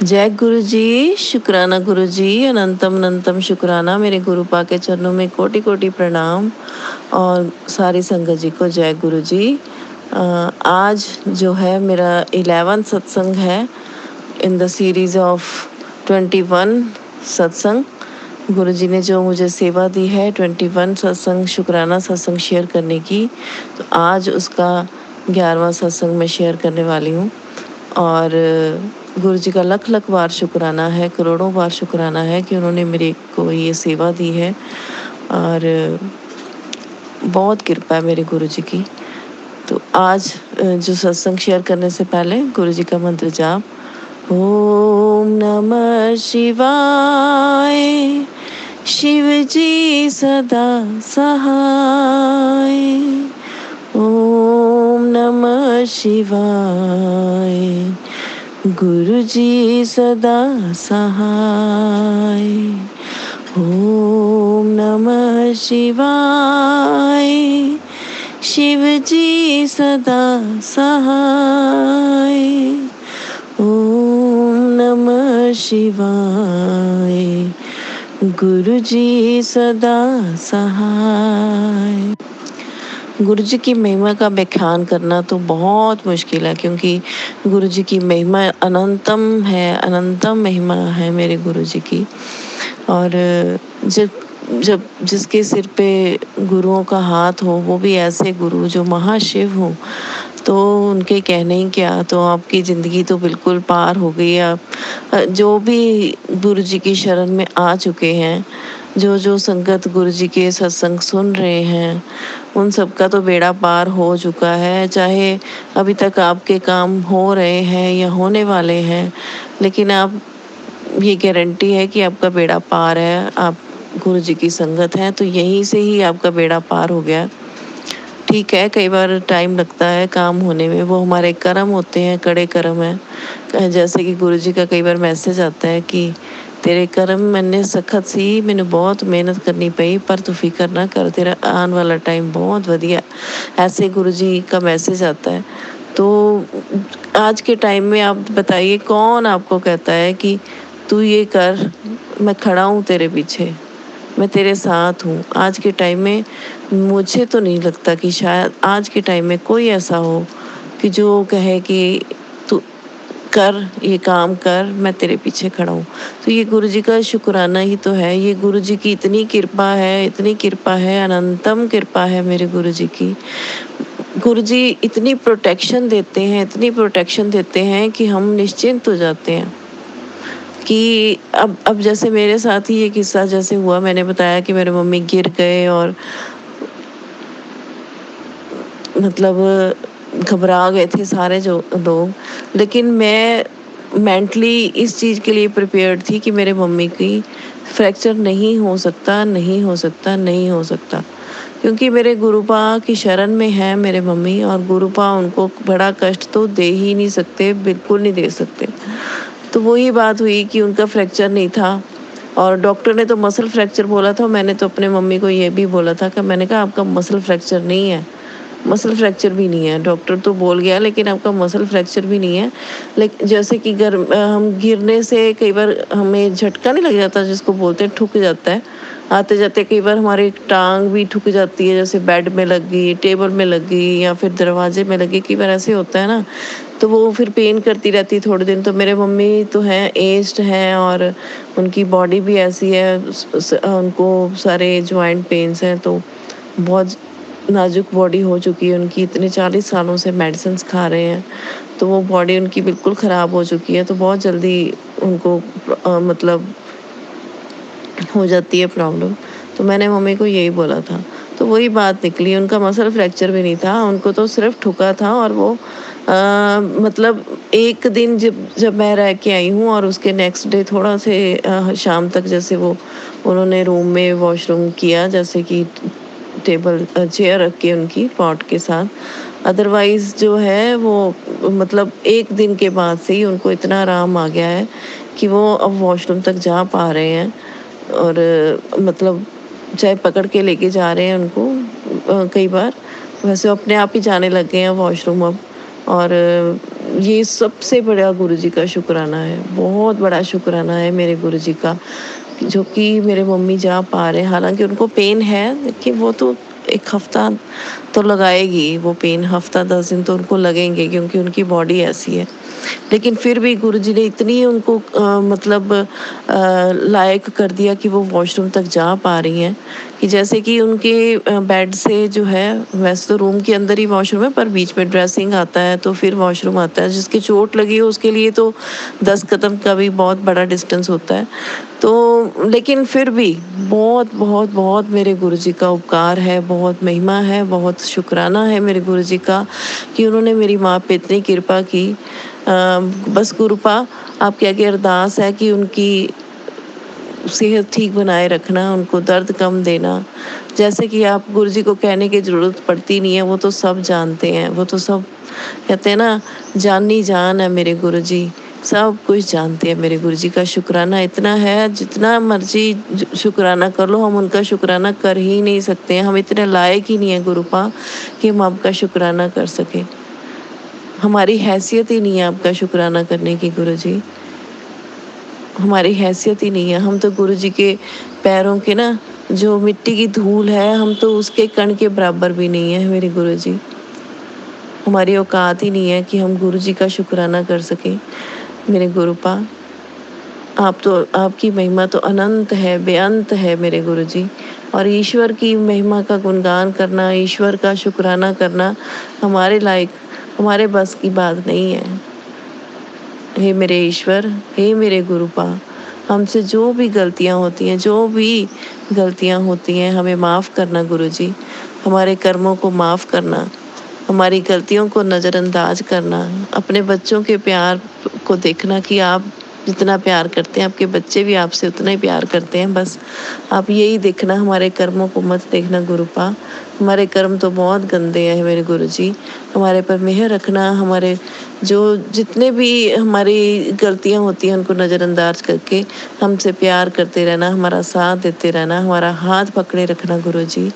जय गुरु जी, शुक्राना गुरु जी, अनंतम अनंतम शुक्राना। मेरे गुरु पा के चरणों में कोटि कोटि प्रणाम। और सारी संगत जी को जय गुरु जी। आज जो है मेरा 11 सत्संग है इन द सीरीज ऑफ 21 सत्संग। गुरु जी ने जो मुझे सेवा दी है 21 सत्संग शुक्राना सत्संग शेयर करने की, तो आज उसका 11वां सत्संग मैं शेयर करने वाली हूँ। और गुरु जी का लख लख बार शुक्राना है, करोड़ों बार शुक्राना है कि उन्होंने मेरे को ये सेवा दी है। और बहुत कृपा है मेरे गुरु जी की। तो आज जो सत्संग शेयर करने से पहले गुरु जी का मंत्र जाप। ओम नमः शिवाय, शिव जी सदा सहाय। ओम नमः शिवाय, गुरु जी सदा सहाय। ओम नमः शिवाय, शिव जी सदा सहाय। ओम नमः शिवाय, गुरु जी सदा सहाय। गुरु जी की महिमा का व्याख्यान करना तो बहुत मुश्किल है, क्योंकि गुरु जी की महिमा अनंतम है, अनंतम महिमा है मेरे गुरु जी की। और जब जब जिसके सिर पे गुरुओं का हाथ हो, वो भी ऐसे गुरु जो महाशिव हो, तो उनके कहने ही क्या, तो आपकी ज़िंदगी तो बिल्कुल पार हो गई। आप जो भी गुरु जी की शरण में आ चुके हैं, जो जो संगत गुरु जी के सत्संग सुन रहे हैं, उन सब का तो बेड़ा पार हो चुका है। चाहे अभी तक आपके काम हो रहे हैं या होने वाले हैं, लेकिन आप ये गारंटी है कि आपका बेड़ा पार है। आप गुरु जी की संगत हैं, तो यहीं से ही आपका बेड़ा पार हो गया। ठीक है, कई बार टाइम लगता है काम होने में, वो हमारे कर्म होते हैं, कड़े कर्म हैं। जैसे कि गुरु जी का कई बार मैसेज आता है कि तेरे कर्म मैंने सख्त सी, मैंने बहुत मेहनत करनी पई, पर तू फिक्र ना कर, तेरा आने वाला टाइम बहुत वधिया। ऐसे गुरु जी का मैसेज आता है। तो आज के टाइम में आप बताइए, कौन आपको कहता है कि तू ये कर, मैं खड़ा हूँ तेरे पीछे, मैं तेरे साथ हूँ। आज के टाइम में मुझे तो नहीं लगता कि शायद आज के टाइम में कोई ऐसा हो कि जो कहे कि तू कर, ये काम कर, मैं तेरे पीछे खड़ा हूँ। तो ये गुरु जी का शुक्राना ही तो है। ये गुरु जी की इतनी कृपा है, इतनी कृपा है, अनंतम कृपा है मेरे गुरु जी की। गुरु जी इतनी प्रोटेक्शन देते हैं, इतनी प्रोटेक्शन देते हैं कि हम निश्चिंत हो जाते हैं। कि अब जैसे मेरे साथ ही ये किस्सा जैसे हुआ, मैंने बताया कि मेरे मम्मी गिर गए और मतलब घबरा गए थे सारे जो लोग। लेकिन मैं मेंटली इस चीज़ के लिए प्रिपेयर्ड थी कि मेरे मम्मी की फ्रैक्चर नहीं हो सकता, नहीं हो सकता, नहीं हो सकता। क्योंकि मेरे गुरुपा की शरण में है मेरे मम्मी, और गुरुपा उनको बड़ा कष्ट तो दे ही नहीं सकते, बिल्कुल नहीं दे सकते। तो वही बात हुई कि उनका फ्रैक्चर नहीं था, और डॉक्टर ने तो मसल फ्रैक्चर बोला था। मैंने तो अपने मम्मी को ये भी बोला था कि मैंने कहा आपका मसल फ्रैक्चर नहीं है, मसल फ्रैक्चर भी नहीं है। डॉक्टर तो बोल गया, लेकिन आपका मसल फ्रैक्चर भी नहीं है। लेकिन जैसे कि हम गिरने से कई बार हमें झटका नहीं लग जाता, जिसको बोलते हैं ठुक जाता है, आते जाते कई बार हमारी टांग भी ठुक जाती है, जैसे बेड में लग गई, टेबल में लग गई, या फिर दरवाजे में लगी। कई बार ऐसे होता है ना, तो वो फिर पेन करती रहती है थोड़े दिन। तो मेरे मम्मी तो हैं, एज्ड हैं, और उनकी बॉडी भी ऐसी है, उनको सारे जॉइंट पेन्स हैं। तो बहुत नाजुक बॉडी हो चुकी है उनकी, इतने 40 सालों से मेडिसिन खा रहे हैं, तो वो बॉडी उनकी बिल्कुल ख़राब हो चुकी है। तो बहुत जल्दी उनको मतलब हो जाती है प्रॉब्लम। तो मैंने मम्मी को यही बोला था, तो वही बात निकली। उनका मसल फ्रैक्चर भी नहीं था, उनको तो सिर्फ ठुका था। और वो मतलब एक दिन जब जब मैं रह के आई हूँ, और उसके नेक्स्ट डे थोड़ा से शाम तक जैसे वो उन्होंने रूम में वॉशरूम किया, जैसे कि टेबल चेयर रख के उनकी पॉट के साथ। अदरवाइज़ जो है वो मतलब एक दिन के बाद से ही उनको इतना आराम आ गया है कि वो अब वॉशरूम तक जा पा रहे हैं। और मतलब चाहे पकड़ के लेके जा रहे हैं उनको कई बार, वैसे वो अपने आप ही जाने लग गए हैं वॉशरूम अब। और ये सबसे बड़ा गुरुजी का शुक्राना है, बहुत बड़ा शुक्राना है मेरे गुरुजी का, जो कि मेरे मम्मी जा पा रहे हैं। हालाँकि उनको पेन है, देखिए वो तो 1 हफ़्ता तो लगाएगी वो पेन, हफ़्ता 10 दिन तो उनको लगेंगे क्योंकि उनकी बॉडी ऐसी है। लेकिन फिर भी गुरुजी ने इतनी उनको मतलब लायक कर दिया कि वो वॉशरूम तक जा पा रही हैं, कि जैसे कि उनके बेड से जो है, वैसे तो रूम के अंदर ही वॉशरूम है पर बीच में ड्रेसिंग आता है तो फिर वॉशरूम आता है। जिसकी चोट लगी हो उसके लिए तो 10 कदम का भी बहुत बड़ा डिस्टेंस होता है। तो लेकिन फिर भी बहुत बहुत बहुत मेरे गुरुजी का उपकार है, बहुत महिमा है, बहुत शुक्राना है मेरे गुरुजी का कि उन्होंने मेरी माँ पे इतनी कृपा की। बस गुरुपा आपके आगे अरदास है कि उनकी सेहत ठीक बनाए रखना, उनको दर्द कम देना। जैसे कि आप गुरुजी को कहने की ज़रूरत पड़ती नहीं है, वो तो सब जानते हैं, वो तो सब कहते हैं ना, जानी जान है मेरे गुरुजी, सब कुछ जानते हैं। मेरे गुरुजी का शुक्राना इतना है, जितना मर्ज़ी शुक्राना कर लो, हम उनका शुक्राना कर ही नहीं सकते हैं। हम इतने लायक ही नहीं है गुरुपा कि हम आपका शुक्राना कर सकें। हमारी हैसियत ही नहीं है आपका शुक्राना करने की गुरुजी। हमारी हैसियत ही नहीं है। हम तो गुरुजी के पैरों के ना, जो मिट्टी की धूल है, हम तो उसके कण के बराबर भी नहीं है मेरे गुरुजी। हमारी औकात ही नहीं है कि हम गुरुजी का शुक्राना कर सकें। मेरे गुरुपा, आप तो, आपकी महिमा तो अनंत है, बेअंत है मेरे गुरुजी। और ईश्वर की महिमा का गुणगान करना, ईश्वर का शुक्राना करना हमारे लायक, हमारे बस की बात नहीं है। हे मेरे ईश्वर, हे मेरे गुरुपा, हमसे जो भी गलतियाँ होती हैं, जो भी गलतियाँ होती हैं, हमें माफ़ करना गुरुजी। हमारे कर्मों को माफ़ करना, हमारी गलतियों को नज़रअंदाज करना, अपने बच्चों के प्यार को देखना कि आप जितना प्यार करते हैं, आपके बच्चे भी आपसे उतना ही प्यार करते हैं। बस आप यही देखना, हमारे कर्मों को मत देखना गुरुपा। हमारे कर्म तो बहुत गंदे हैं मेरे गुरुजी। हमारे पर मेहर रखना, हमारे जो जितने भी हमारी गलतियाँ होती हैं उनको नज़रअंदाज करके हमसे प्यार करते रहना, हमारा साथ देते रहना, हमारा हाथ पकड़े रखना गुरुजी।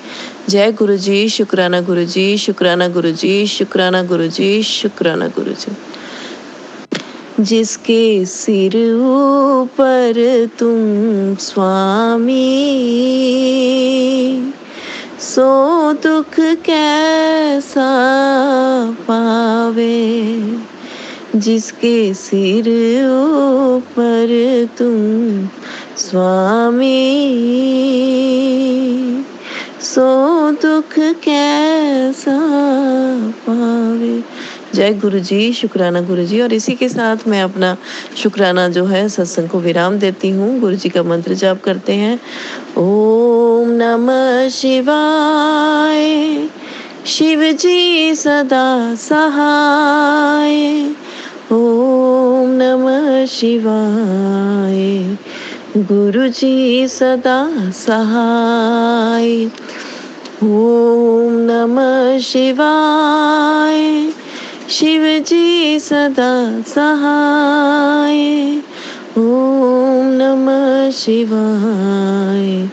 जय गुरुजी, शुक्राना गुरुजी, शुक्राना गुरुजी, शुक्राना गुरुजी, शुक्राना गुरुजी। जिसके सिर ऊपर तुम स्वामी, सो दुख कैसा पावे। जिसके सिर ऊपर तुम स्वामी, सो दुख कैसा पावे। जय गुरुजी, शुक्राना गुरुजी। और इसी के साथ मैं अपना शुक्राना जो है सत्संग को विराम देती हूँ। गुरुजी का मंत्र जाप करते हैं। ओम नमः शिवाय, शिव जी सदा सहाय। ओम नमः शिवाय, गुरुजी सदा सहाय। ओम नमः शिवाय, शिव जी सदा सहाय। ओम नमः शिवाय,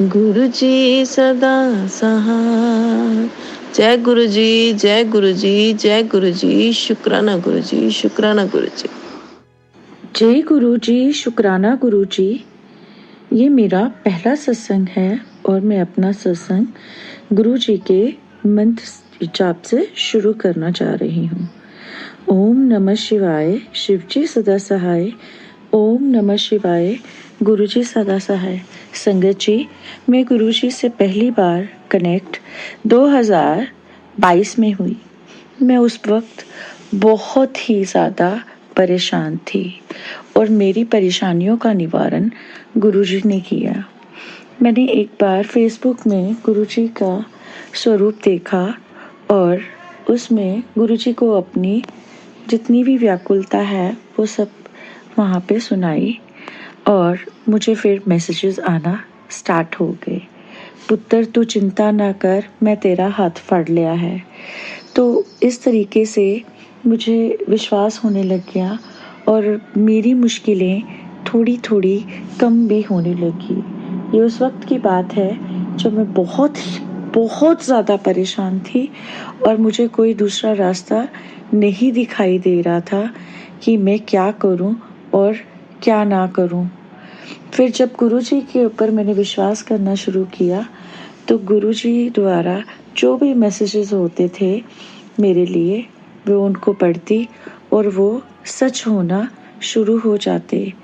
गुरुजी सदा सहाय। जय गुरुजी, जय गुरुजी, जय गुरुजी, शुक्राना गुरुजी, शुक्राना गुरुजी। जय गुरुजी, शुक्राना गुरुजी। ये मेरा पहला सत्संग है और मैं अपना सत्संग गुरुजी के मंत्र जाप से शुरू करना चाह रही हूँ। ओम नमः शिवाय, शिवजी सदा सहाय। ओम नमः शिवाय, गुरुजी सदा सहाय। संगत जी, मैं गुरुजी से पहली बार कनेक्ट 2022 में हुई। मैं उस वक्त बहुत ही ज़्यादा परेशान थी और मेरी परेशानियों का निवारण गुरुजी ने किया। मैंने एक बार फेसबुक में गुरुजी का स्वरूप देखा और उसमें गुरुजी को अपनी जितनी भी व्याकुलता है वो सब वहाँ पे सुनाई और मुझे फिर मैसेजेस आना स्टार्ट हो गए। पुत्र तू चिंता ना कर, मैं तेरा हाथ फड़ लिया है। तो इस तरीके से मुझे विश्वास होने लग गया और मेरी मुश्किलें थोड़ी थोड़ी कम भी होने लगी। ये उस वक्त की बात है जब मैं बहुत बहुत ज़्यादा परेशान थी और मुझे कोई दूसरा रास्ता नहीं दिखाई दे रहा था कि मैं क्या करूं और क्या ना करूं। फिर जब गुरुजी के ऊपर मैंने विश्वास करना शुरू किया तो गुरुजी द्वारा जो भी मैसेजेस होते थे मेरे लिए, वो उनको पढ़ती और वो सच होना शुरू हो जाते।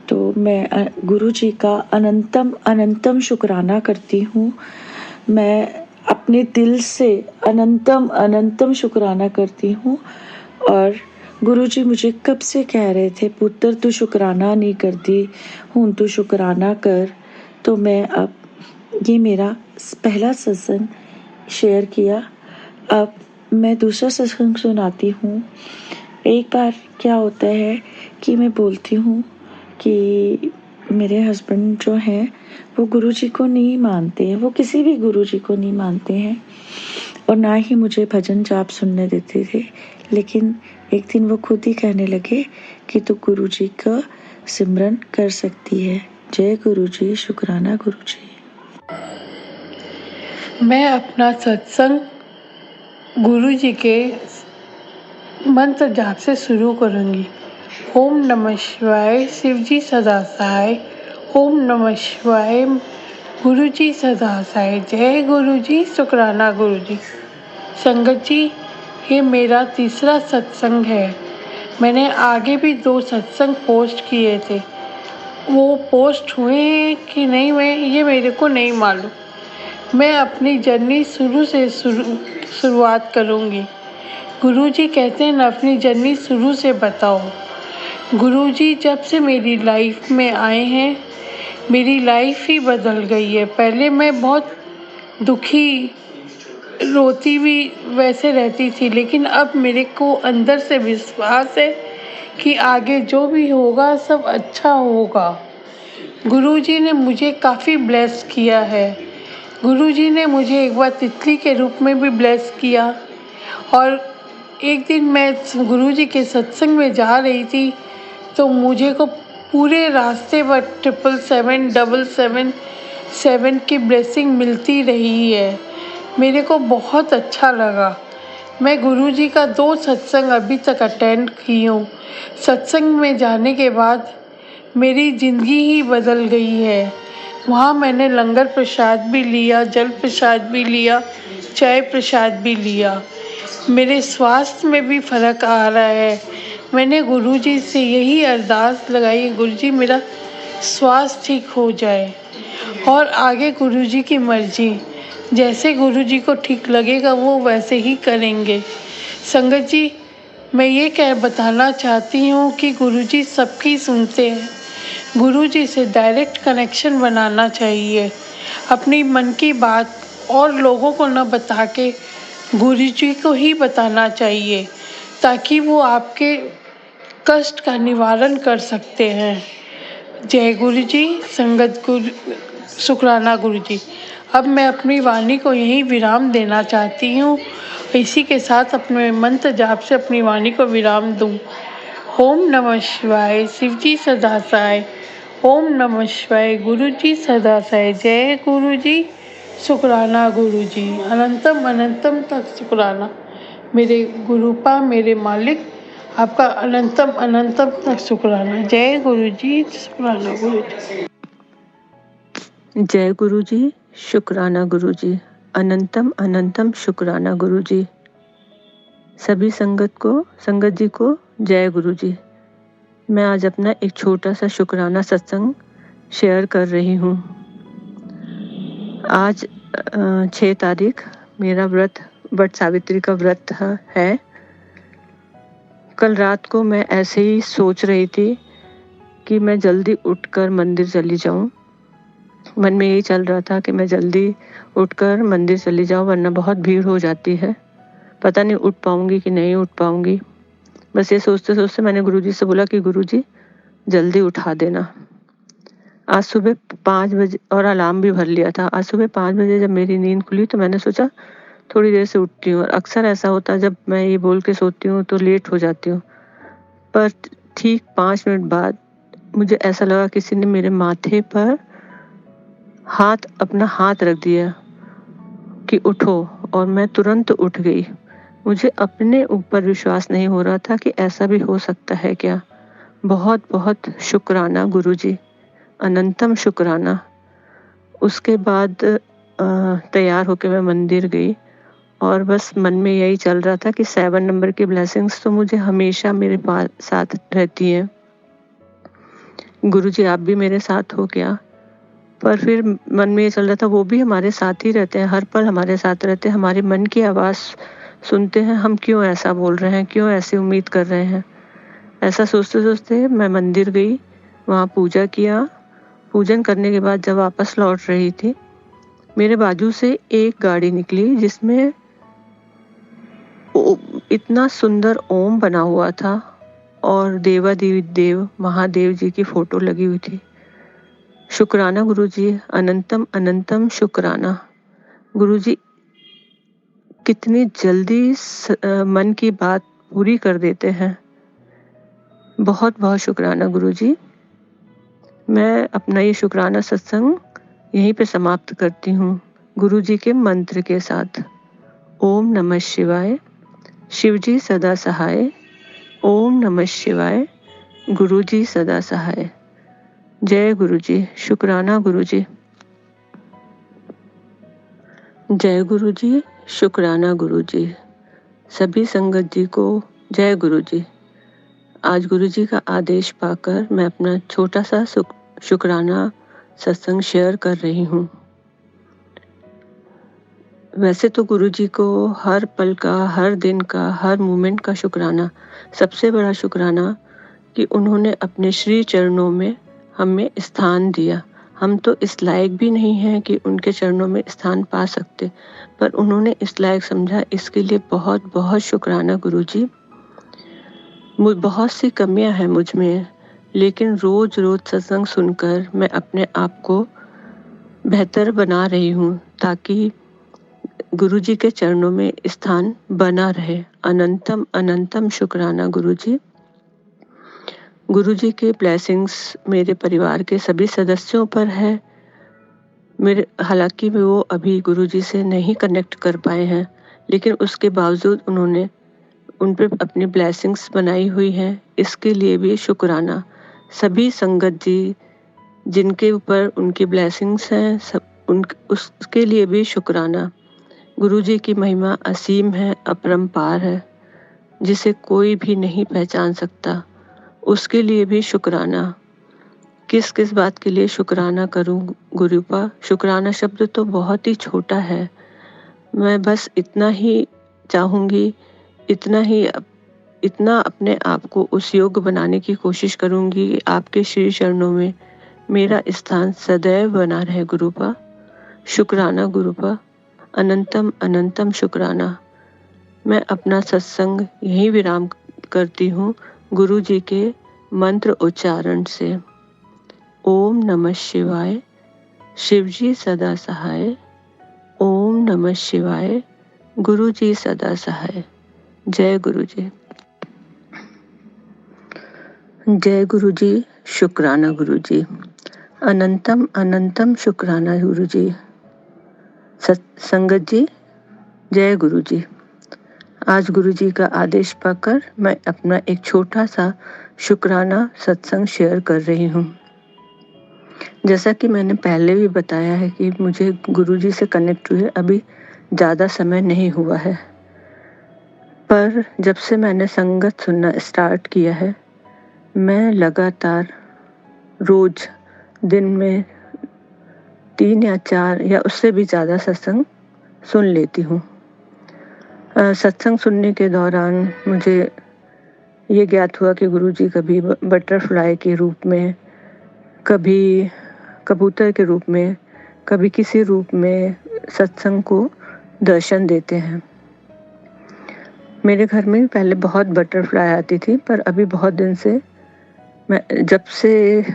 तो मैं गुरुजी का अनंतम अनंतम शुक्राना करती हूँ। मैं अपने दिल से अनंतम अनंतम शुक्राना करती हूँ। और गुरुजी मुझे कब से कह रहे थे, पुत्र तू शुक्राना नहीं करती, हूँ तू शुक्राना कर। तो मैं अब ये मेरा पहला सत्संग शेयर किया। अब मैं दूसरा सत्संग सुनाती हूँ। एक बार क्या होता है कि मैं बोलती हूँ कि मेरे हस्बैंड जो हैं वो गुरुजी को नहीं मानते हैं, वो किसी भी गुरुजी को नहीं मानते हैं और ना ही मुझे भजन जाप सुनने देते थे। लेकिन एक दिन वो खुद ही कहने लगे कि तू गुरुजी का सिमरन कर सकती है। जय गुरुजी, शुक्राना गुरुजी। मैं अपना सत्संग गुरुजी के मंत्र जाप से शुरू करूँगी। ओम नमः शिवाय, शिवजी सदा सहाय। ओम नमः शिवाय, गुरुजी सदा सहाय। जय गुरुजी, शुक्राना गुरुजी। संगत जी, ये मेरा तीसरा सत्संग है। मैंने आगे भी 2 सत्संग पोस्ट किए थे। वो पोस्ट हुए कि नहीं हुए ये मेरे को नहीं मालूम। मैं अपनी जर्नी शुरू से शुरुआत करूँगी। गुरुजी कहते हैं ना, अपनी जर्नी शुरू से बताओ। गुरुजी जब से मेरी लाइफ में आए हैं, मेरी लाइफ ही बदल गई है। पहले मैं बहुत दुखी, रोती भी वैसे रहती थी, लेकिन अब मेरे को अंदर से विश्वास है कि आगे जो भी होगा सब अच्छा होगा। गुरुजी ने मुझे काफ़ी ब्लेस किया है। गुरुजी ने मुझे एक बार तितली के रूप में भी ब्लेस किया। और एक दिन मैं गुरुजी के सत्संग में जा रही थी तो मुझे को पूरे रास्ते पर 777 की ब्लेसिंग मिलती रही है। मेरे को बहुत अच्छा लगा। मैं गुरुजी का 2 सत्संग अभी तक अटेंड की हूँ। सत्संग में जाने के बाद मेरी ज़िंदगी ही बदल गई है। वहाँ मैंने लंगर प्रसाद भी लिया, जल प्रसाद भी लिया, चाय प्रसाद भी लिया। मेरे स्वास्थ्य में भी फ़र्क आ रहा है। मैंने गुरुजी से यही अरदास लगाई, गुरुजी मेरा स्वास्थ्य ठीक हो जाए और आगे गुरुजी की मर्जी, जैसे गुरुजी को ठीक लगेगा वो वैसे ही करेंगे। संगत जी, मैं ये बताना चाहती हूँ कि गुरुजी सबकी सुनते हैं। गुरुजी से डायरेक्ट कनेक्शन बनाना चाहिए। अपनी मन की बात और लोगों को न बता के गुरुजी को ही बताना चाहिए, ताकि वो आपके कष्ट का निवारण कर सकते हैं। जय गुरुजी, संगत गुरु, शुक्राना गुरुजी। अब मैं अपनी वाणी को यहीं विराम देना चाहती हूँ। इसी के साथ अपने मंत्र जाप से अपनी वाणी को विराम दूँ। ओम नमः शिवाय, शिवजी सदा सहाय। ओम नमः शिवाय, गुरुजी सदा सहाय। जय गुरुजी, शुक्राना गुरुजी। अनंतम अनंतम तक शुक्राना। मेरे गुरुपा, मेरे मालिक, आपका अनंतम अनंतम तक शुक्राना। जय गुरुजी, शुक्राना गुरुजी। जय गुरुजी, शुक्राना गुरुजी। अनंतम अनंतम शुक्राना गुरुजी। सभी संगत जी को जय गुरुजी। मैं आज अपना एक छोटा सा शुक्राना सत्संग शेयर कर रही हूँ। आज 6 तारीख मेरा वट सावित्री का व्रत है। कल रात को मैं ऐसे ही सोच रही थी कि मैं जल्दी उठकर मंदिर चली जाऊं। मन में यही चल रहा था कि मैं जल्दी उठकर मंदिर चली जाऊं, वरना बहुत भीड़ हो जाती है, पता नहीं उठ पाऊंगी कि नहीं उठ पाऊंगी। बस ये सोचते सोचते मैंने गुरुजी से बोला कि गुरुजी जल्दी उठा देना। आज सुबह 5 बजे, और अलार्म भी भर लिया था। आज सुबह 5 बजे जब मेरी नींद खुली तो मैंने सोचा थोड़ी देर से उठती हूँ। और अक्सर ऐसा होता है, जब मैं ये बोल के सोती हूँ तो लेट हो जाती हूँ। पर ठीक 5 मिनट बाद मुझे ऐसा लगा किसी ने मेरे माथे पर अपना हाथ रख दिया। कि उठो, और मैं तुरंत उठ गई। मुझे अपने ऊपर विश्वास नहीं हो रहा था कि ऐसा भी हो सकता है क्या। बहुत बहुत शुक्राना गुरुजी, अनंतम शुक्राना। उसके बाद तैयार होकर मैं मंदिर गई और बस मन में यही चल रहा था कि 7 नंबर की ब्लेसिंग्स तो मुझे हमेशा मेरे पास साथ रहती हैं। गुरुजी आप भी मेरे साथ हो क्या। पर फिर मन में ये चल रहा था वो भी हमारे साथ ही रहते हैं, हर पल हमारे साथ रहते हैं, हमारे मन की आवाज़ सुनते हैं। हम क्यों ऐसा बोल रहे हैं, क्यों ऐसी उम्मीद कर रहे हैं। ऐसा सोचते सोचते मैं मंदिर गई, वहाँ पूजा किया। पूजन करने के बाद जब वापस लौट रही थी, मेरे बाजू से एक गाड़ी निकली जिसमें इतना सुंदर ओम बना हुआ था और देव महादेव जी की फोटो लगी हुई थी। शुक्राना गुरुजी, अनंतम अनंतम शुक्राना। गुरुजी कितनी जल्दी मन की बात पूरी कर देते हैं। बहुत बहुत शुक्राना गुरुजी। मैं अपना ये शुक्राना सत्संग यहीं पे समाप्त करती हूँ गुरुजी के मंत्र के साथ। ओम नमः शिवाय। शिवजी सदा सहाय। ओम नमः शिवाय। गुरुजी सदा सहाय। जय गुरुजी। शुक्राना गुरुजी। जय गुरुजी। शुक्राना गुरुजी। सभी संगत जी को जय गुरुजी। आज गुरुजी का आदेश पाकर मैं अपना छोटा सा शुक्राना सत्संग शेयर कर रही हूँ। वैसे तो गुरुजी को हर पल का, हर दिन का, हर मोमेंट का शुक्राना, सबसे बड़ा शुक्राना कि उन्होंने अपने श्री चरणों में हमें स्थान दिया। हम तो इस लायक भी नहीं हैं कि उनके चरणों में स्थान पा सकते, पर उन्होंने इस लायक समझा, इसके लिए बहुत बहुत शुक्राना गुरुजी। बहुत सी कमियां हैं मुझ में, लेकिन रोज रोज सत्संग सुनकर मैं अपने आप को बेहतर बना रही हूँ ताकि गुरुजी के चरणों में स्थान बना रहे। अनंतम अनंतम शुक्राना गुरुजी। गुरुजी के ब्लेसिंग्स मेरे परिवार के सभी सदस्यों पर है। हालांकि वो अभी गुरुजी से नहीं कनेक्ट कर पाए हैं, लेकिन उसके बावजूद उन्होंने उन पर अपनी ब्लेसिंग्स बनाई हुई हैं। इसके लिए भी शुक्राना। सभी संगत जी जिनके ऊपर उनकी ब्लेसिंग्स हैं, उसके लिए भी शुक्राना। गुरुजी की महिमा असीम है, अपरंपार है, जिसे कोई भी नहीं पहचान सकता। उसके लिए भी शुक्राना। किस किस बात के लिए शुक्राना करूं गुरुपा। शुक्राना शब्द तो बहुत ही छोटा है। मैं बस इतना ही चाहूँगी, इतना अपने आप को उस योग्य बनाने की कोशिश करूँगी कि आपके श्री चरणों में मेरा स्थान सदैव बना रहे गुरुपा। शुक्राना गुरुपा। अनंतम अनंतम शुक्राना। मैं अपना सत्संग यहीं विराम करती हूँ गुरु जी के मंत्र उच्चारण से। ओम नमः शिवाय। शिवजी सदा सहाय। ओम नमः शिवाय। गुरु जी सदा सहाय। जय गुरु जी। जय गुरु जी। शुक्राना गुरु जी। अनंतम अनंतम शुक्राना गुरु जी। संगत जी जय गुरु जी। आज गुरु जी का आदेश पाकर मैं अपना एक छोटा सा शुक्राना सत्संग शेयर कर रही हूँ। जैसा कि मैंने पहले भी बताया है कि मुझे गुरु जी से कनेक्ट हुए अभी ज़्यादा समय नहीं हुआ है, पर जब से मैंने संगत सुनना स्टार्ट किया है, मैं लगातार रोज दिन में 3 या 4 या उससे भी ज़्यादा सत्संग सुन लेती हूँ। सत्संग सुनने के दौरान मुझे ये ज्ञात हुआ कि गुरुजी कभी बटरफ्लाई के रूप में, कभी कबूतर के रूप में, कभी किसी रूप में सत्संग को दर्शन देते हैं। मेरे घर में पहले बहुत बटरफ्लाई आती थी, पर अभी बहुत दिन से मैं जब से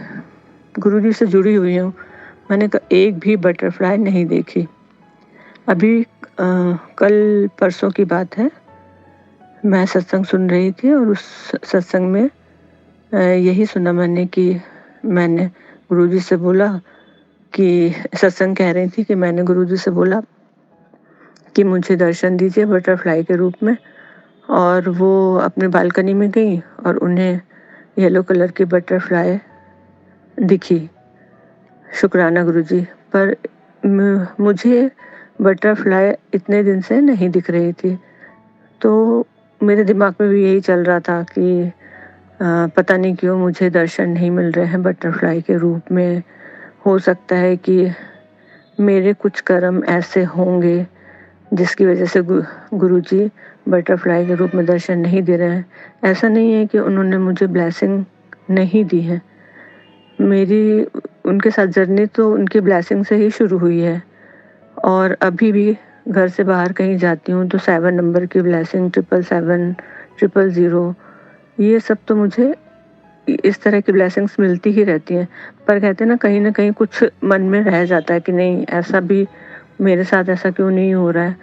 गुरुजी से जुड़ी हुई हूँ, मैंने एक भी बटरफ्लाई नहीं देखी। अभी कल परसों की बात है, मैं सत्संग सुन रही थी और उस सत्संग में यही सुना मैंने गुरुजी से बोला कि सत्संग कह रही थी कि मैंने गुरुजी से बोला कि मुझे दर्शन दीजिए बटरफ्लाई के रूप में। और वो अपनी बालकनी में गई और उन्हें येलो कलर की बटरफ्लाई दिखी। शुक्राना गुरुजी। पर मुझे बटरफ्लाई इतने दिन से नहीं दिख रही थी, तो मेरे दिमाग में भी यही चल रहा था कि पता नहीं क्यों मुझे दर्शन नहीं मिल रहे हैं बटरफ्लाई के रूप में। हो सकता है कि मेरे कुछ कर्म ऐसे होंगे जिसकी वजह से गुरुजी बटरफ्लाई के रूप में दर्शन नहीं दे रहे हैं। ऐसा नहीं है कि उन्होंने मुझे ब्लेसिंग नहीं दी है। मेरी उनके साथ जर्नी तो उनकी ब्लेसिंग से ही शुरू हुई है। और अभी भी घर से बाहर कहीं जाती हूँ तो 7 नंबर की ब्लेसिंग, 777, 000, ये सब तो मुझे इस तरह की ब्लेसिंग्स मिलती ही रहती हैं। पर कहते हैं ना कहीं कुछ मन में रह जाता है कि नहीं, ऐसा भी मेरे साथ ऐसा क्यों नहीं हो रहा है।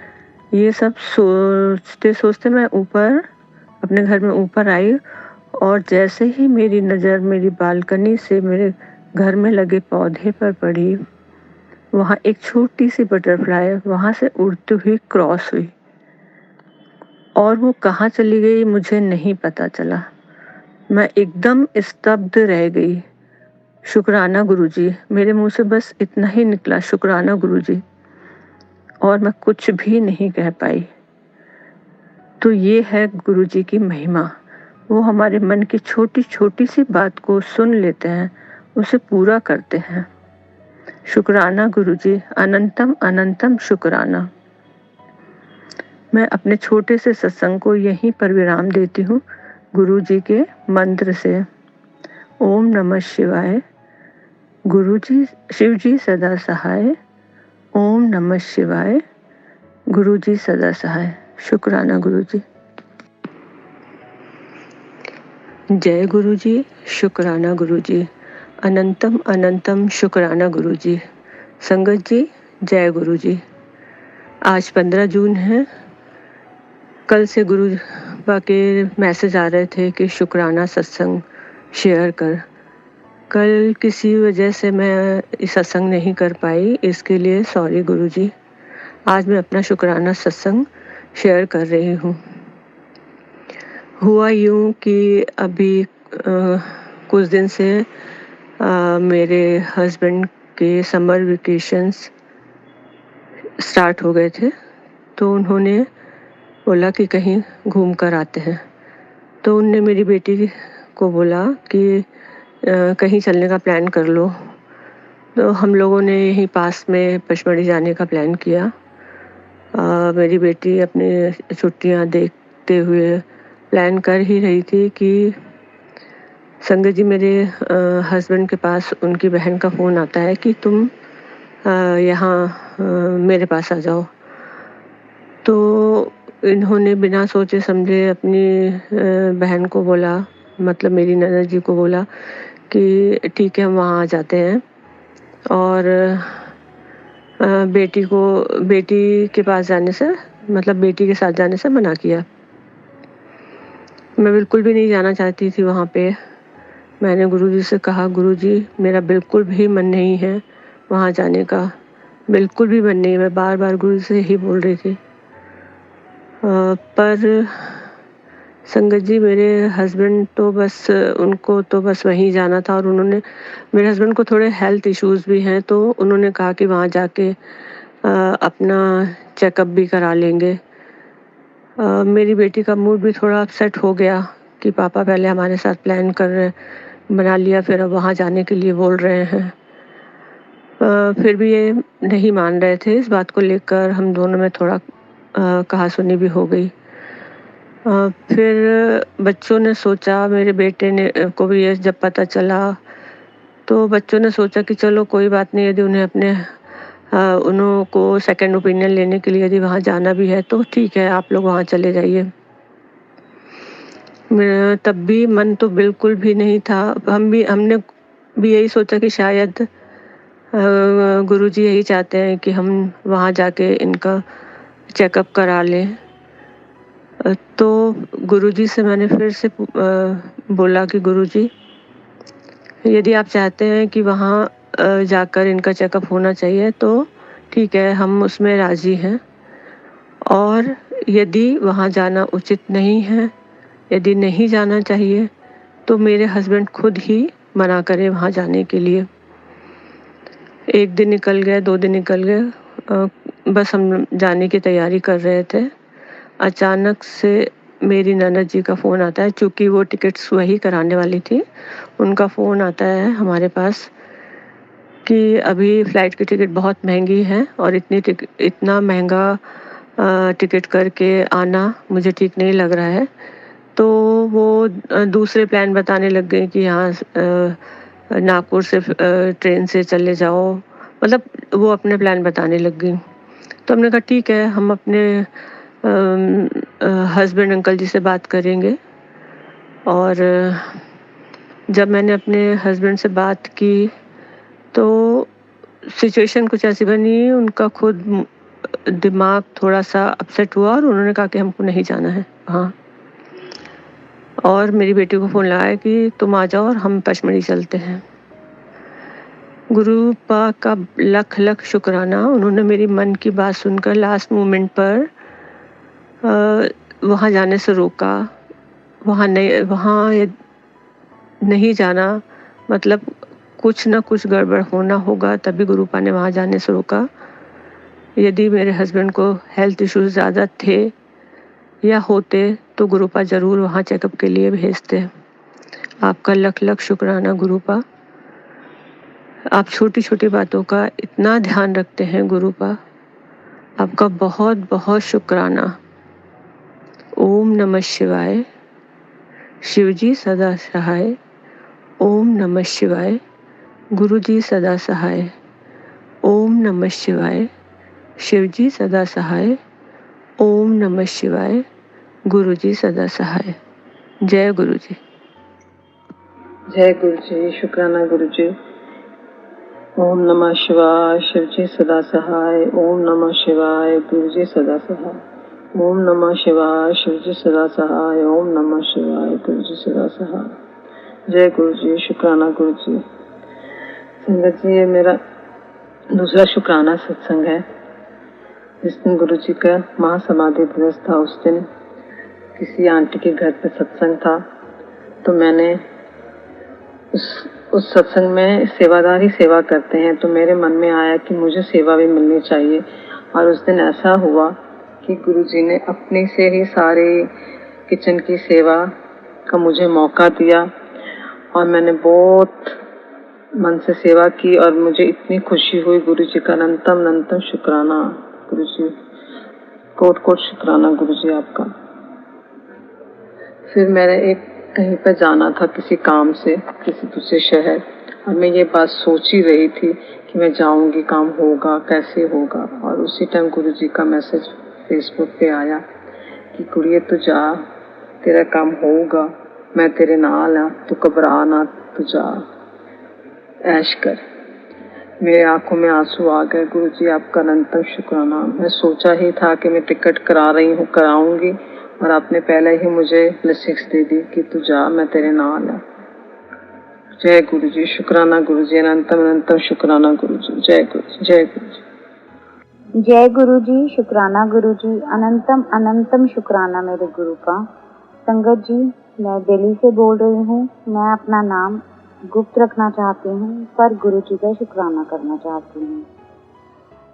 ये सब सोचते सोचते मैं ऊपर अपने घर में ऊपर आई, और जैसे ही मेरी नज़र मेरी बालकनी से मेरे घर में लगे पौधे पर पड़ी, वहाँ एक छोटी सी बटरफ्लाई वहाँ से उड़ती हुई क्रॉस हुई, और वो कहाँ चली गई मुझे नहीं पता चला। मैं एकदम स्तब्ध रह गई। शुक्राना गुरुजी, मेरे मुंह से बस इतना ही निकला, शुक्राना गुरुजी, और मैं कुछ भी नहीं कह पाई। तो ये है गुरुजी की महिमा। वो हमारे मन की छोटी छोटी सी बात को सुन लेते हैं, उसे पूरा करते हैं। शुक्राना गुरुजी, अनंतम अनंतम शुक्राना। मैं अपने छोटे से सत्संग को यहीं पर विराम देती हूँ गुरुजी के मंत्र से। ओम नमः शिवाय। गुरुजी शिवजी सदा सहाय। ओम नमः शिवाय। गुरुजी सदा सहाय। शुक्राना गुरुजी। जय गुरुजी, शुक्राना गुरुजी, अनंतम अनंतम शुक्राना गुरुजी। संगत जी, जय गुरुजी। आज 15 जून है। कल से गुरु बा के मैसेज आ रहे थे कि शुक्राना सत्संग शेयर कर। कल किसी वजह से मैं सत्संग नहीं कर पाई, इसके लिए सॉरी गुरुजी। आज मैं अपना शुक्राना सत्संग शेयर कर रही हूँ। हुआ यूँ कि अभी कुछ दिन से मेरे हस्बैंड के समर वेकेशंस स्टार्ट हो गए थे, तो उन्होंने बोला कि कहीं घूम कर आते हैं। तो उनने मेरी बेटी को बोला कि कहीं चलने का प्लान कर लो। तो हम लोगों ने यहीं पास में पचमढ़ी जाने का प्लान किया। मेरी बेटी अपनी छुट्टियां देखते हुए प्लान कर ही रही थी कि संगत जी, मेरे हस्बैंड के पास उनकी बहन का फ़ोन आता है कि तुम यहाँ मेरे पास आ जाओ। तो इन्होंने बिना सोचे समझे अपनी बहन को बोला, मतलब मेरी ननद जी को बोला कि ठीक है, हम वहाँ आ जाते हैं। और बेटी के पास जाने से, मतलब बेटी के साथ जाने से मना किया। मैं बिल्कुल भी नहीं जाना चाहती थी वहाँ पे। मैंने गुरुजी से कहा, गुरुजी मेरा बिल्कुल भी मन नहीं है वहाँ जाने का, बिल्कुल भी मन नहीं। मैं बार बार गुरुजी से ही बोल रही थी। पर संगत जी, मेरे हस्बैंड तो बस, उनको तो बस वहीं जाना था। और उन्होंने, मेरे हस्बैंड को थोड़े हेल्थ इश्यूज़ भी हैं, तो उन्होंने कहा कि वहाँ जाके अपना चेकअप भी करा लेंगे। मेरी बेटी का मूड भी थोड़ा अपसेट हो गया कि पापा पहले हमारे साथ प्लान बना लिया, फिर अब वहाँ जाने के लिए बोल रहे हैं। फिर भी ये नहीं मान रहे थे। इस बात को लेकर हम दोनों में थोड़ा कहा-सुनी भी हो गई। फिर बच्चों ने सोचा, मेरे बेटे ने को भी ये जब पता चला, तो बच्चों ने सोचा कि चलो कोई बात नहीं, यदि उन्हें अपने उन्हों को सेकंड ओपिनियन लेने के लिए यदि वहाँ जाना भी है तो ठीक है, आप लोग वहाँ चले जाइए। तब भी मन तो बिल्कुल भी नहीं था। हमने भी यही सोचा कि शायद गुरुजी यही चाहते हैं कि हम वहाँ जाके इनका चेकअप करा लें। तो गुरुजी से मैंने फिर से बोला कि गुरुजी, यदि आप चाहते हैं कि वहाँ जाकर इनका चेकअप होना चाहिए तो ठीक है, हम उसमें राज़ी हैं। और यदि वहाँ जाना उचित नहीं है, यदि नहीं जाना चाहिए, तो मेरे हस्बैंड खुद ही मना करें वहाँ जाने के लिए। 1 दिन निकल गए, 2 दिन निकल गए, बस हम जाने की तैयारी कर रहे थे। अचानक से मेरी ननद जी का फ़ोन आता है, चूँकि वो टिकट्स वही कराने वाली थी। उनका फ़ोन आता है हमारे पास कि अभी फ़्लाइट की टिकट बहुत महंगी है और इतना महंगा टिकट करके आना मुझे ठीक नहीं लग रहा है। तो वो दूसरे प्लान बताने लग गई कि यहाँ नागपुर से ट्रेन से चले जाओ, मतलब वो अपने प्लान बताने लग गई। तो हमने कहा ठीक है, हम अपने हस्बैंड अंकल जी से बात करेंगे। और जब मैंने अपने हस्बैंड से बात की तो सिचुएशन कुछ ऐसी बनी, उनका खुद दिमाग थोड़ा-सा अपसेट हुआ और उन्होंने कहा कि हमको नहीं जाना है वहाँ। और मेरी बेटी को फ़ोन लगाया कि तुम आ जाओ और हम पचमढ़ी चलते हैं। गुरु पाक का लख-लख शुक्राना, उन्होंने मेरी मन की बात सुनकर लास्ट मोमेंट पर वहाँ जाने से रोका। वहाँ नहीं जाना मतलब कुछ ना कुछ गड़बड़ होना होगा, तभी गुरुपा ने वहाँ जाने से रोका। यदि मेरे हस्बैंड को हेल्थ इश्यूज़ ज़्यादा थे या होते तो गुरुपा ज़रूर वहाँ चेकअप के लिए भेजते। आपका लख-लख शुक्राना गुरुपा। आप छोटी-छोटी बातों का इतना ध्यान रखते हैं गुरुपा। आपका बहुत-बहुत शुक्राना। ओम नमः शिवाय। शिवजी सदा सहाय। ओम नमः शिवाय। गुरुजी सदा सहाय। ओम नमः शिवाय। शिवजी सदा सहाय। ओम नमः शिवाय। गुरुजी सदा सहाय। जय गुरुजी। जय गुरुजी, शुक्राना गुरुजी। ओम नमः शिवाय, शिवजी सदा सहाय। ओम नमः शिवाय, गुरुजी सदा सहाय। ओम नमः शिवाय, शिवजी सदा सहाय। ओम नमः शिवाय, गुरुजी सदा सहाय। जय गुरुजी, शुक्राना गुरुजी। संगत जी, ये मेरा दूसरा शुक्राना सत्संग है। जिस दिन गुरुजी का महासमाधि दिवस था, उस दिन किसी आंटी के घर पे सत्संग था, तो मैंने उस सत्संग में सेवादार ही सेवा करते हैं, तो मेरे मन में आया कि मुझे सेवा भी मिलनी चाहिए। और उस दिन ऐसा हुआ कि गुरुजी ने अपने से ही सारे किचन की सेवा का मुझे मौका दिया और मैंने बहुत मन से सेवा की और मुझे इतनी खुशी हुई। गुरुजी का अनंतम शुक्राना गुरुजी, कोट शुक्राना गुरुजी आपका। फिर मैंने कहीं पर जाना था किसी काम से, किसी दूसरे शहर, और मैं ये बात सोच ही रही थी कि मैं जाऊंगी, काम होगा कैसे होगा। और उसी टाइम गुरुजी का मैसेज फेसबुक पे आया कि कुड़िए तू जा, तेरा काम होगा, मैं तेरे नाल हाँ, तू घबरा ना, तू जा, ऐश कर। मेरे आंखों में आंसू आ गए। गुरुजी आपका अनंतम शुक्राना। मैं सोचा ही था कि मैं टिकट कराऊंगी और आपने पहले ही मुझे ब्लेसिंग्स दे दी कि तू जा, मैं तेरे नाल है। जय गुरुजी, शुक्राना गुरुजी, अनंतम शुक्राना गुरुजी। जय गुरुजी, जय गुरुजी। जय गुरुजी, शुक्राना गुरुजी, अनंतम शुक्राना मेरे गुरु का। संगत जी, मैं दिल्ली से बोल रही हूँ। मैं अपना नाम गुप्त रखना चाहती हूँ, पर गुरुजी का शुक्राना करना चाहती हूँ।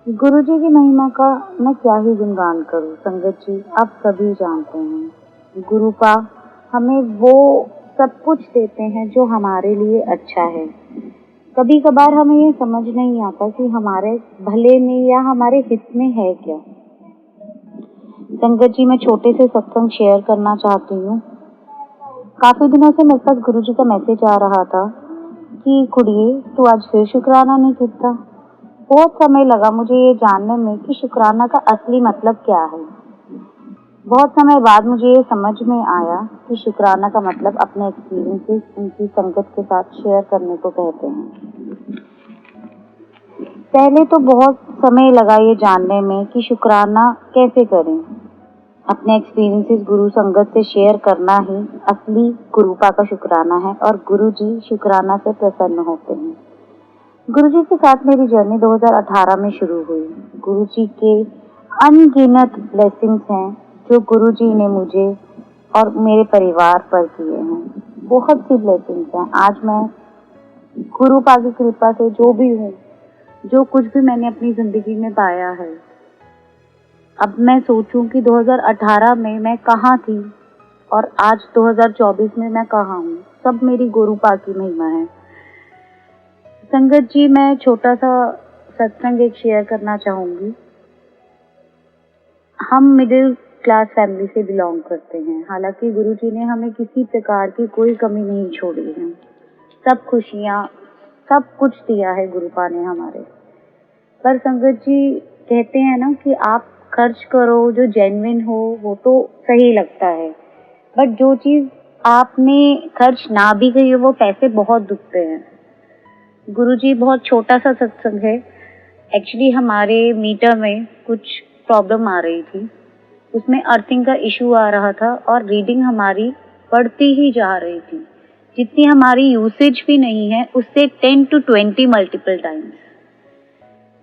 गुरुजी की महिमा का मैं क्या ही गुणगान करूँ। संगत जी, आप सभी जानते हैं, गुरुपा हमें वो सब कुछ देते हैं जो हमारे लिए अच्छा है। कभी कभार हमें ये समझ नहीं आता कि हमारे भले में या हमारे हित में है क्या। संगत जी, मैं छोटे से सत्संग शेयर करना चाहती हूँ। काफी दिनों से मेरे पास गुरुजी का मैसेज आ रहा था कि कुड़िए तू आज फिर शुक्राना नहीं करता। बहुत समय लगा मुझे ये जानने में कि शुक्राना का असली मतलब क्या है। बहुत समय बाद मुझे ये समझ में आया कि शुक्राना का मतलब अपने एक्सपीरियंसेस उनकी संगत के साथ शेयर करने को कहते हैं। पहले तो बहुत समय लगा ये जानने में कि शुक्राना कैसे करें। अपने एक्सपीरियंसेस गुरु संगत से शेयर करना ही असली गुरुपा का शुक्राना है और गुरुजी शुक्राना से प्रसन्न होते हैं। गुरुजी के साथ मेरी जर्नी 2018 में शुरू हुई। गुरुजी के अनगिनत ब्लेसिंग्स हैं जो गुरुजी ने मुझे और मेरे परिवार पर किए हैं। बहुत सी ब्लेसिंग्स हैं। आज मैं गुरु पा की कृपा से जो भी हूँ, जो कुछ भी मैंने अपनी जिंदगी में पाया है, अब मैं सोचूं कि 2018 में मैं कहाँ थी और आज 2024 में मैं कहाँ हूँ, सब मेरी गुरु पा की महिमा है। संगत जी, मैं छोटा सा सत्संग एक शेयर करना चाहूंगी। हम मिडिल क्लास फैमिली से बिलोंग करते हैं। हालांकि गुरुजी ने हमें किसी प्रकार की कोई कमी नहीं छोड़ी है। सब खुशियाँ, सब कुछ दिया है गुरुपा ने हमारे। पर संगत जी, कहते हैं ना कि आप खर्च करो जो जेन्युइन हो, वो तो सही लगता है, बट जो चीज आपने खर्च ना भी की हो, वो पैसे बहुत दुखते हैं। गुरुजी, बहुत छोटा सा सत्संग है। एक्चुअली हमारे मीटर में कुछ प्रॉब्लम आ रही थी, उसमें अर्थिंग का इशू आ रहा था और रीडिंग हमारी बढ़ती ही जा रही थी। जितनी हमारी यूसेज भी नहीं है, उससे 10 to 20 मल्टीपल टाइम्स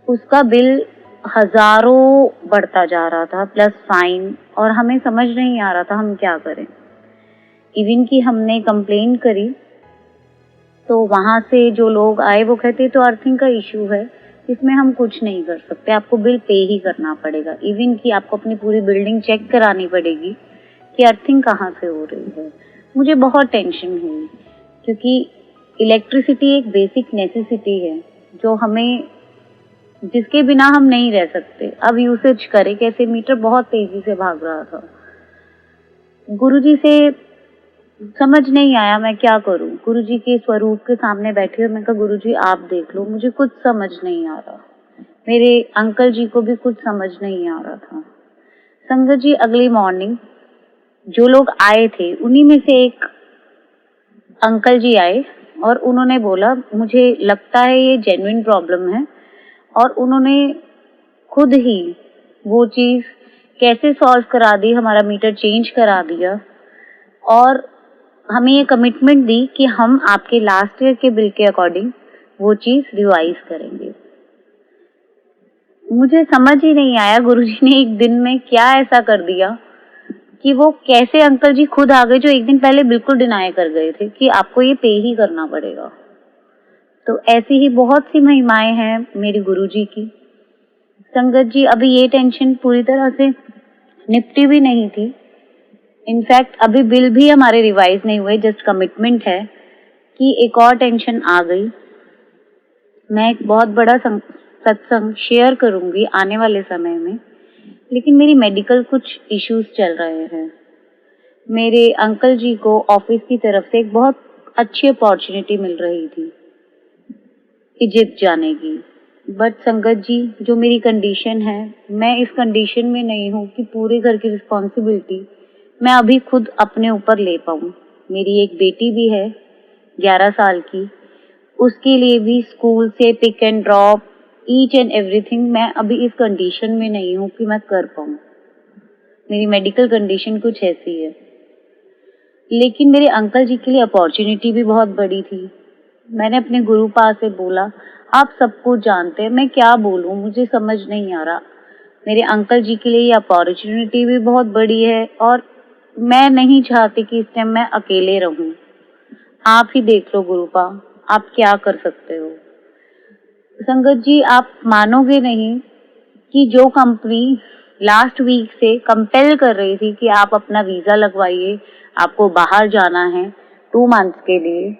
उसका बिल हजारों बढ़ता जा रहा था, प्लस फाइन, और हमें समझ नहीं आ रहा था हम क्या करें। इवन कि हमने कंप्लेन करी तो वहां से जो लोग आए वो कहते तो अर्थिंग का इशू है, इसमें हम कुछ नहीं कर सकते, आपको बिल पे ही करना पड़ेगा। इवन कि आपको अपनी पूरी बिल्डिंग चेक करानी पड़ेगी कि अर्थिंग कहाँ से हो रही है। मुझे बहुत टेंशन हुई, क्योंकि इलेक्ट्रिसिटी एक बेसिक नेसेसिटी है जो हमें, जिसके बिना हम नहीं रह सकते। अब यूसेज करे कैसे, मीटर बहुत तेजी से भाग रहा था। गुरुजी से समझ नहीं आया मैं क्या करूं। गुरुजी के स्वरूप के सामने बैठी और मैं कहा, गुरुजी आप देख लो, मुझे कुछ समझ नहीं आ रहा। मेरे अंकल जी को भी कुछ समझ नहीं आ रहा था। संगत जी, अगली मॉर्निंग जो लोग आए थे उन्हीं में से एक अंकल जी आए और उन्होंने बोला, मुझे लगता है ये जेन्युइन प्रॉब्लम है, और उन्होंने खुद ही वो चीज कैसे सॉल्व करा दी, हमारा मीटर चेंज करा दिया और हमें ये कमिटमेंट दी कि हम आपके लास्ट ईयर के बिल के अकॉर्डिंग वो चीज रिवाइज करेंगे। मुझे समझ ही नहीं आया गुरुजी ने एक दिन में क्या ऐसा कर दिया कि वो कैसे अंकल जी खुद आ गए, जो एक दिन पहले बिल्कुल डिनाई कर गए थे कि आपको ये पे ही करना पड़ेगा। तो ऐसी ही बहुत सी महिमाएं हैं मेरी गुरुजी की। संगत जी, अभी ये टेंशन पूरी तरह से निपटी भी नहीं थी। इनफैक्ट अभी बिल भी हमारे रिवाइज नहीं हुए, जस्ट कमिटमेंट है कि एक और टेंशन आ गई। मैं एक बहुत बड़ा सत्संग शेयर करूंगी आने वाले समय में, लेकिन मेरी मेडिकल कुछ इश्यूज चल रहे हैं। मेरे अंकल जी को ऑफिस की तरफ से एक बहुत अच्छी अपॉर्चुनिटी मिल रही थी इजिप्ट जाने की, बट संगत जी, जो मेरी कंडीशन है, मैं इस कंडीशन में नहीं हूँ कि पूरे घर की रिस्पॉन्सिबिलिटी मैं अभी खुद अपने ऊपर ले पाऊँ। मेरी एक बेटी भी है 11 साल की, उसके लिए भी स्कूल से pick and drop, each and everything, मैं अभी इस कंडीशन में नहीं हूँ कि मैं कर पाऊँ। मेरी मेडिकल कंडीशन कुछ ऐसी है। लेकिन मेरे अंकल जी के लिए अपॉर्चुनिटी भी बहुत बड़ी थी। मैंने अपने गुरु पा से बोला, आप सब कुछ जानते हैं, मैं क्या बोलूं, मुझे समझ नहीं आ रहा। मेरे अंकल जी के लिए ये अपॉर्चुनिटी भी बहुत बड़ी है और मैं नहीं चाहती कि इस टाइम मैं अकेले रहूं। आप ही देख लो गुरुपा, आप क्या कर सकते हो। संगत जी, आप मानोगे नहीं कि जो कंपनी लास्ट वीक से कंपेल कर रही थी कि आप अपना वीजा लगवाइए, आपको बाहर जाना है 2 मंथ्स के लिए,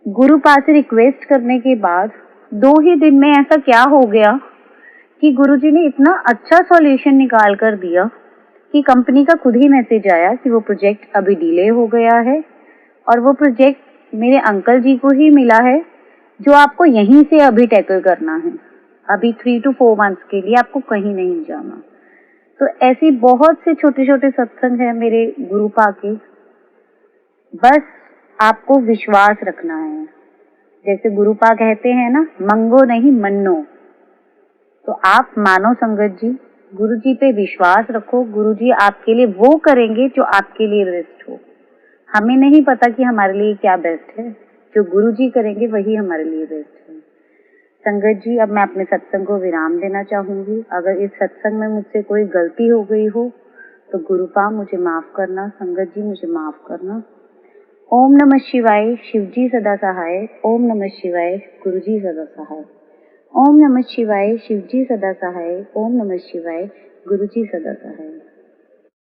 गुरु पास से रिक्वेस्ट करने के बाद 2 ही दिन में ऐसा क्या हो गया कि गुरुजी ने इतना अच्छा सॉल्यूशन निकाल कर दिया कि कंपनी का खुद ही मैसेज आया कि वो प्रोजेक्ट अभी डिले हो गया है और वो प्रोजेक्ट मेरे अंकल जी को ही मिला है, जो आपको यहीं से अभी टैकल करना है। अभी 3 to 4 मंथ्स के लिए आपको कहीं नहीं जाना। तो ऐसी बहुत से छोटे छोटे सत्संग है मेरे गुरु पा के, बस आपको विश्वास रखना है। जैसे गुरुपा कहते हैं ना, मंगो नहीं मन्नो। तो आप मानो संगत जी, गुरु जी पे विश्वास रखो। गुरु जी आपके लिए वो करेंगे जो आपके लिए बेस्ट हो। हमें नहीं पता कि हमारे लिए क्या बेस्ट है, जो गुरु जी करेंगे वही हमारे लिए बेस्ट है। संगत जी, अब मैं अपने सत्संग को विराम देना चाहूंगी। अगर इस सत्संग में मुझसे कोई गलती हो गई हो तो गुरुपा मुझे माफ करना, संगत जी मुझे माफ करना। ओम नमः शिवाय, शिव जी सदा सहाय। ओम नमः शिवाय, गुरु जी सदा सहाय। ओम नमः शिवाय, शिव जी सदा सहाय। ओम नमः शिवाय, गुरु जी सदा सहाय।